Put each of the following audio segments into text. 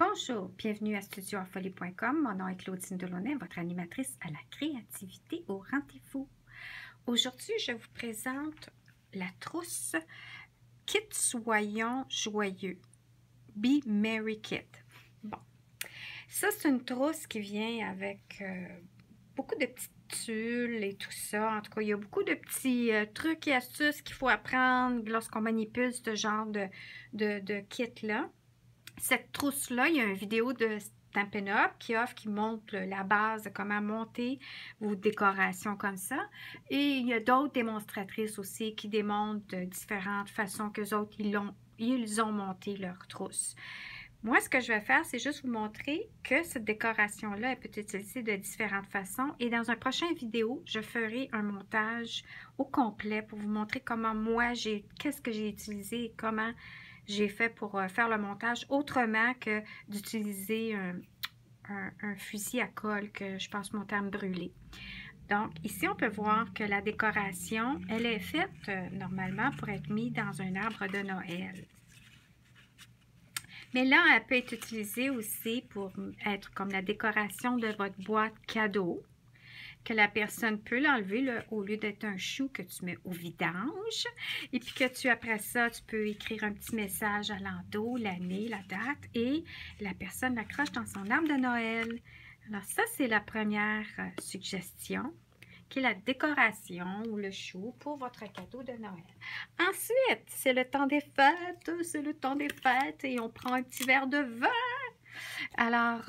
Bonjour, bienvenue à studioartfolie.com. Mon nom est Claudine Delaunay, votre animatrice à la créativité au rendez-vous. Aujourd'hui, je vous présente la trousse Kit Soyons Joyeux. Be Merry Kit. Bon, ça c'est une trousse qui vient avec beaucoup de petites tulles et tout ça. En tout cas, il y a beaucoup de petits trucs et astuces qu'il faut apprendre lorsqu'on manipule ce genre de kit-là. Cette trousse-là, il y a une vidéo de Stampin' Up qui montre la base de comment monter vos décorations comme ça. Et il y a d'autres démonstratrices aussi qui démontrent de différentes façons qu'eux autres, ils ont monté leur trousse. Moi, ce que je vais faire, c'est juste vous montrer que cette décoration-là, elle peut être utilisée de différentes façons. Et dans un prochain vidéo, je ferai un montage au complet pour vous montrer comment moi, qu'est-ce que j'ai utilisé et comment j'ai fait pour faire le montage autrement que d'utiliser un fusil à colle que je pense mon terme brûlé. Donc, ici, on peut voir que la décoration, elle est faite normalement pour être mise dans un arbre de Noël. Mais là, elle peut être utilisée aussi pour être comme la décoration de votre boîte cadeau, que la personne peut l'enlever au lieu d'être un chou que tu mets au vidange. Et puis que après ça, tu peux écrire un petit message à l'endos, l'année, la date, et la personne l'accroche dans son arbre de Noël. Alors ça, c'est la première suggestion, qui est la décoration ou le chou pour votre cadeau de Noël. Ensuite, c'est le temps des fêtes, et on prend un petit verre de vin. Alors,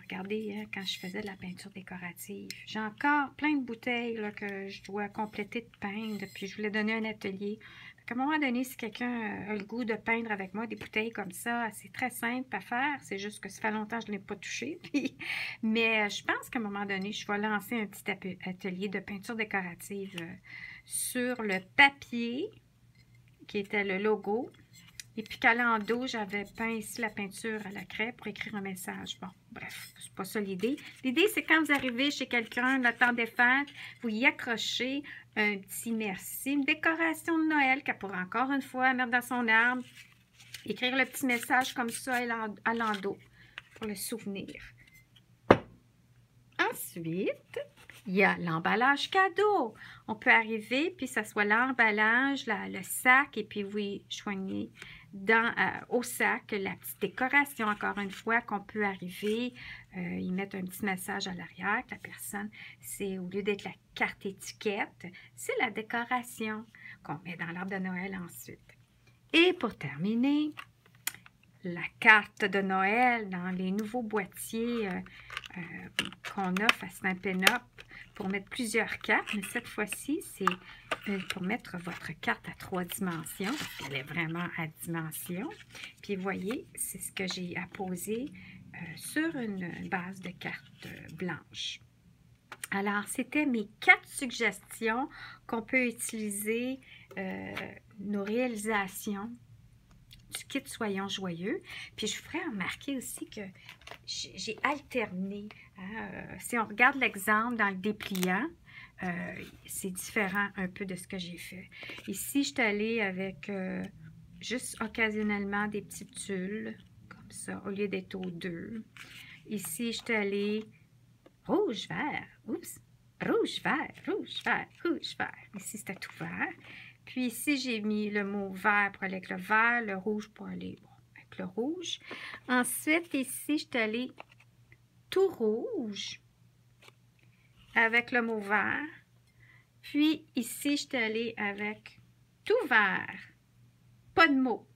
regardez, quand je faisais de la peinture décorative, j'ai encore plein de bouteilles là, que je dois compléter de peindre, puis je voulais donner un atelier. À un moment donné, si quelqu'un a le goût de peindre avec moi des bouteilles comme ça, c'est très simple à faire, c'est juste que ça fait longtemps que je ne l'ai pas touché. Mais je pense qu'à un moment donné, je vais lancer un petit atelier de peinture décorative sur le papier, qui était le logo. Et puis qu'à l'endos, j'avais peint ici la peinture à la craie pour écrire un message. Bon, bref, c'est pas ça l'idée. L'idée, c'est quand vous arrivez chez quelqu'un, le temps des fêtes, vous y accrochez un petit merci, une décoration de Noël qu'elle pourra encore une fois mettre dans son arbre, écrire le petit message comme ça à l'endos pour le souvenir. Ensuite, il y a l'emballage cadeau. On peut arriver, puis ça soit l'emballage, le sac, et puis vous joignez au sac la petite décoration, encore une fois, qu'on peut arriver, y mettre un petit message à l'arrière, que la personne, c'est au lieu d'être la carte étiquette, c'est la décoration qu'on met dans l'arbre de Noël ensuite. Et pour terminer, la carte de Noël dans les nouveaux boîtiers qu'on offre à Stampin' Up pour mettre plusieurs cartes, mais cette fois-ci, c'est pour mettre votre carte à 3 dimensions, parce qu'elle est vraiment à dimension. Puis, vous voyez, c'est ce que j'ai apposé sur une base de cartes blanche. Alors, c'était mes 4 suggestions qu'on peut utiliser, nos réalisations du kit Soyons Joyeux. Puis je vous ferai remarquer aussi que j'ai alterné. Hein? Si on regarde l'exemple dans le dépliant, c'est différent un peu de ce que j'ai fait. Ici, je suis allée avec juste occasionnellement des petits tulles, comme ça, au lieu d'être aux deux. Ici, je suis allée rouge-vert. Oups! Rouge-vert, rouge-vert, rouge-vert. Ici, c'était tout vert. Puis ici, j'ai mis le mot vert pour aller avec le vert, le rouge pour aller avec le rouge. Ensuite, ici, je suis allée tout rouge avec le mot vert. Puis ici, je suis allée avec tout vert, pas de mots.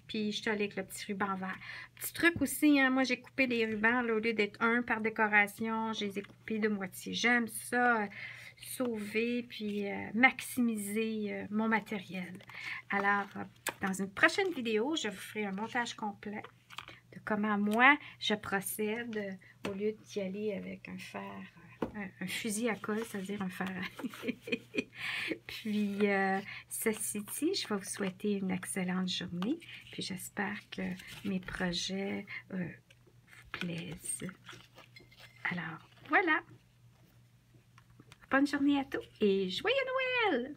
Puis je suis allée avec le petit ruban vert. Petit truc aussi, hein, moi j'ai coupé les rubans, là, au lieu d'être un par décoration, je les ai coupés de moitié. J'aime ça, sauver puis maximiser mon matériel. Alors, dans une prochaine vidéo, je vous ferai un montage complet de comment moi je procède au lieu d'y aller avec un fer, un fusil à colle, c'est-à-dire un fer. Puis, ceci dit, je vais vous souhaiter une excellente journée. Puis, j'espère que mes projets vous plaisent. Alors, voilà. Bonne journée à tous et joyeux Noël!